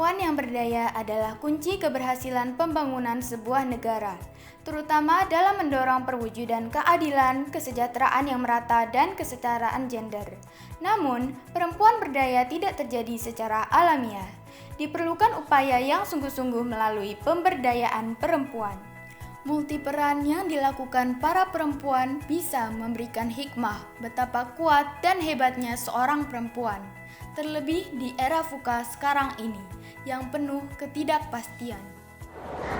Perempuan yang berdaya adalah kunci keberhasilan pembangunan sebuah negara, terutama dalam mendorong perwujudan keadilan, kesejahteraan yang merata, dan kesetaraan gender. Namun, perempuan berdaya tidak terjadi secara alamiah. Diperlukan upaya yang sungguh-sungguh melalui pemberdayaan perempuan. Multiperan yang dilakukan para perempuan bisa memberikan hikmah betapa kuat dan hebatnya seorang perempuan. Terlebih di era VUCA sekarang ini, yang penuh ketidakpastian.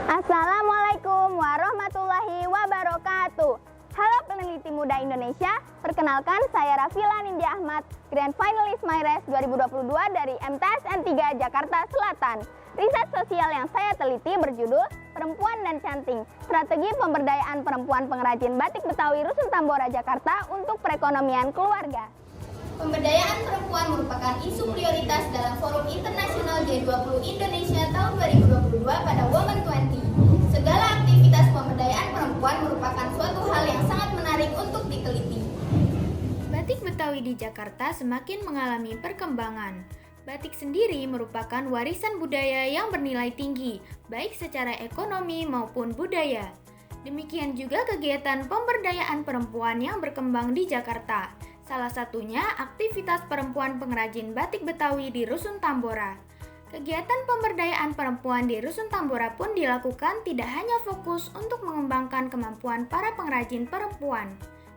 Assalamualaikum warahmatullahi wabarakatuh. Halo peneliti muda Indonesia, perkenalkan saya Rafila Nindya Ahmad, Grand Finalist MyRes 2022 dari MTSN 3 Jakarta Selatan. Riset sosial yang saya teliti berjudul Perempuan dan Canting, Strategi Pemberdayaan Perempuan Pengrajin Batik Betawi Rusun Tambora, Jakarta untuk Perekonomian Keluarga. Pemberdayaan perempuan merupakan isu prioritas dalam Forum Internasional G20 Indonesia tahun 2022 pada Women20. Segala aktivitas pemberdayaan perempuan merupakan suatu hal yang sangat menarik untuk diteliti. Batik Betawi di Jakarta semakin mengalami perkembangan. Batik sendiri merupakan warisan budaya yang bernilai tinggi, baik secara ekonomi maupun budaya. Demikian juga kegiatan pemberdayaan perempuan yang berkembang di Jakarta. Salah satunya aktivitas perempuan pengrajin batik Betawi di Rusun Tambora. Kegiatan pemberdayaan perempuan di Rusun Tambora pun dilakukan tidak hanya fokus untuk mengembangkan kemampuan para pengrajin perempuan,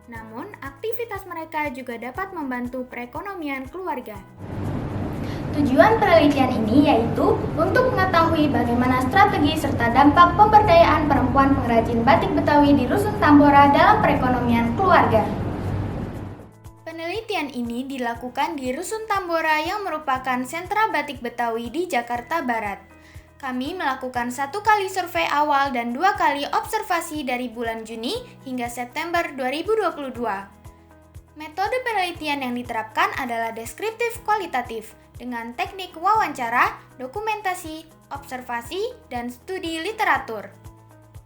namun aktivitas mereka juga dapat membantu perekonomian keluarga. Tujuan penelitian ini yaitu untuk mengetahui bagaimana strategi serta dampak pemberdayaan perempuan pengrajin batik Betawi di Rusun Tambora dalam perekonomian keluarga. Penelitian ini dilakukan di Rusun Tambora yang merupakan sentra batik Betawi di Jakarta Barat. Kami melakukan 1 kali survei awal dan 2 kali observasi dari bulan Juni hingga September 2022. Metode penelitian yang diterapkan adalah deskriptif kualitatif dengan teknik wawancara, dokumentasi, observasi, dan studi literatur.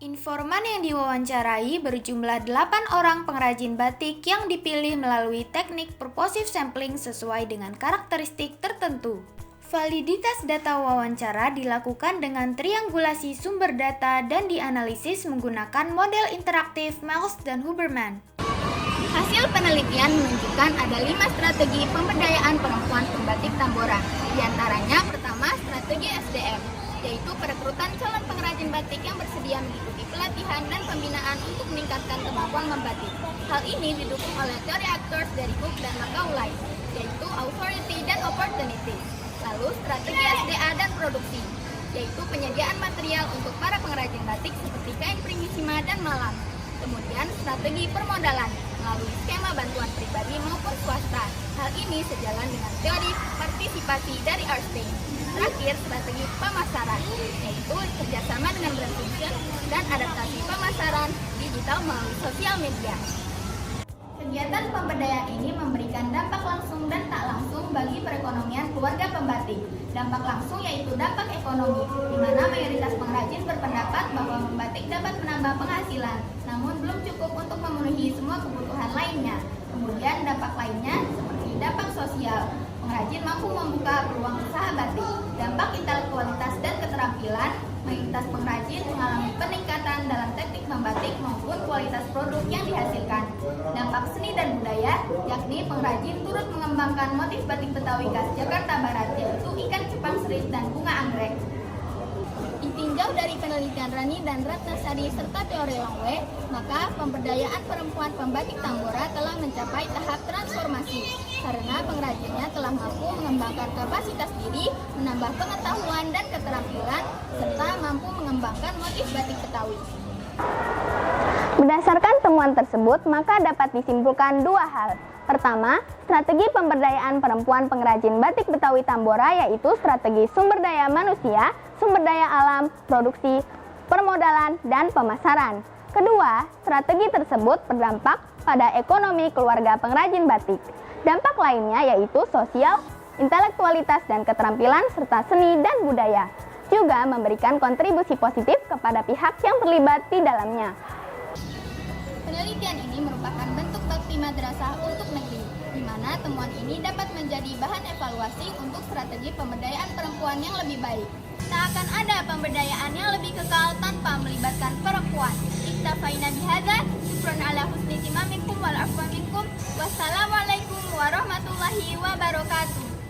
Informan yang diwawancarai berjumlah 8 orang pengrajin batik yang dipilih melalui teknik purposive sampling sesuai dengan karakteristik tertentu. Validitas data wawancara dilakukan dengan triangulasi sumber data dan dianalisis menggunakan model interaktif Miles dan Huberman. Hasil penelitian menunjukkan ada 5 strategi pemberdayaan perempuan pembatik Tambora. Di antaranya pertama, strategi SDM, yaitu perekrutan calon pengrajin batik yang bersedia mengikuti pelatihan dan pembinaan untuk meningkatkan kemampuan membatik. Hal ini didukung oleh teori actors dari Cook dan Macaulay, yaitu authority dan opportunity. Lalu strategi SDA dan produksi, yaitu penyediaan material untuk para pengrajin batik seperti kain pringisima dan malam. Kemudian strategi permodalan melalui skema bantuan pribadi maupun swasta. Hal ini sejalan dengan teori partisipasi dari Erskine. Terakhir, strategi pemasaran, yaitu kerjasama dengan brand function dan adaptasi pemasaran digital melalui sosial media. Kegiatan pemberdayaan ini memberikan dampak langsung dan tak langsung bagi perekonomian keluarga pembatik. Dampak langsung yaitu dampak ekonomi, di mana mayoritas pengrajin berpendapat bahwa membatik dapat menambah penghasilan, namun belum cukup untuk memenuhi semua kebutuhan lainnya. Kemudian dampak lainnya seperti dampak sosial, pengrajin mampu membuka peluang usaha batik. Dampak intelektualitas dan keterampilan, mayoritas pengrajin mengalami peningkatan dalam teknik membatik maupun kualitas produk yang dihasilkan. Dampak seni dan budaya, yakni pengrajin turut mengembangkan motif batik Betawi khas Jakarta Barat, yaitu ikan cupang serit dan bunga anggrek. Ditinjau dari penelitian Rani dan Ratnasari serta teori Longwe, maka pemberdayaan perempuan pembatik Tambora telah mencapai tahap transformasi karena pengrajinnya telah mampu mengembangkan kapasitas diri, menambah pengetahuan dan keterampilan, serta mampu mengembangkan motif batik Betawi. Berdasarkan temuan tersebut, maka dapat disimpulkan 2 hal. Pertama, strategi pemberdayaan perempuan pengrajin batik Betawi Tambora yaitu strategi sumber daya manusia, sumber daya alam, produksi, permodalan, dan pemasaran. Kedua, strategi tersebut berdampak pada ekonomi keluarga pengrajin batik. Dampak lainnya yaitu sosial, intelektualitas dan keterampilan, serta seni dan budaya. Juga memberikan kontribusi positif kepada pihak yang terlibat di dalamnya. Penelitian ini merupakan bentuk bakti madrasah untuk negeri, di mana temuan ini dapat menjadi bahan evaluasi untuk strategi pemberdayaan perempuan yang lebih baik. Tak akan ada pemberdayaan yang lebih kekal tanpa melibatkan perempuan. Iktafaina bihadza, syukran ala husni timamikum wal afwa minkum. Wassalamualaikum warahmatullahi wabarakatuh.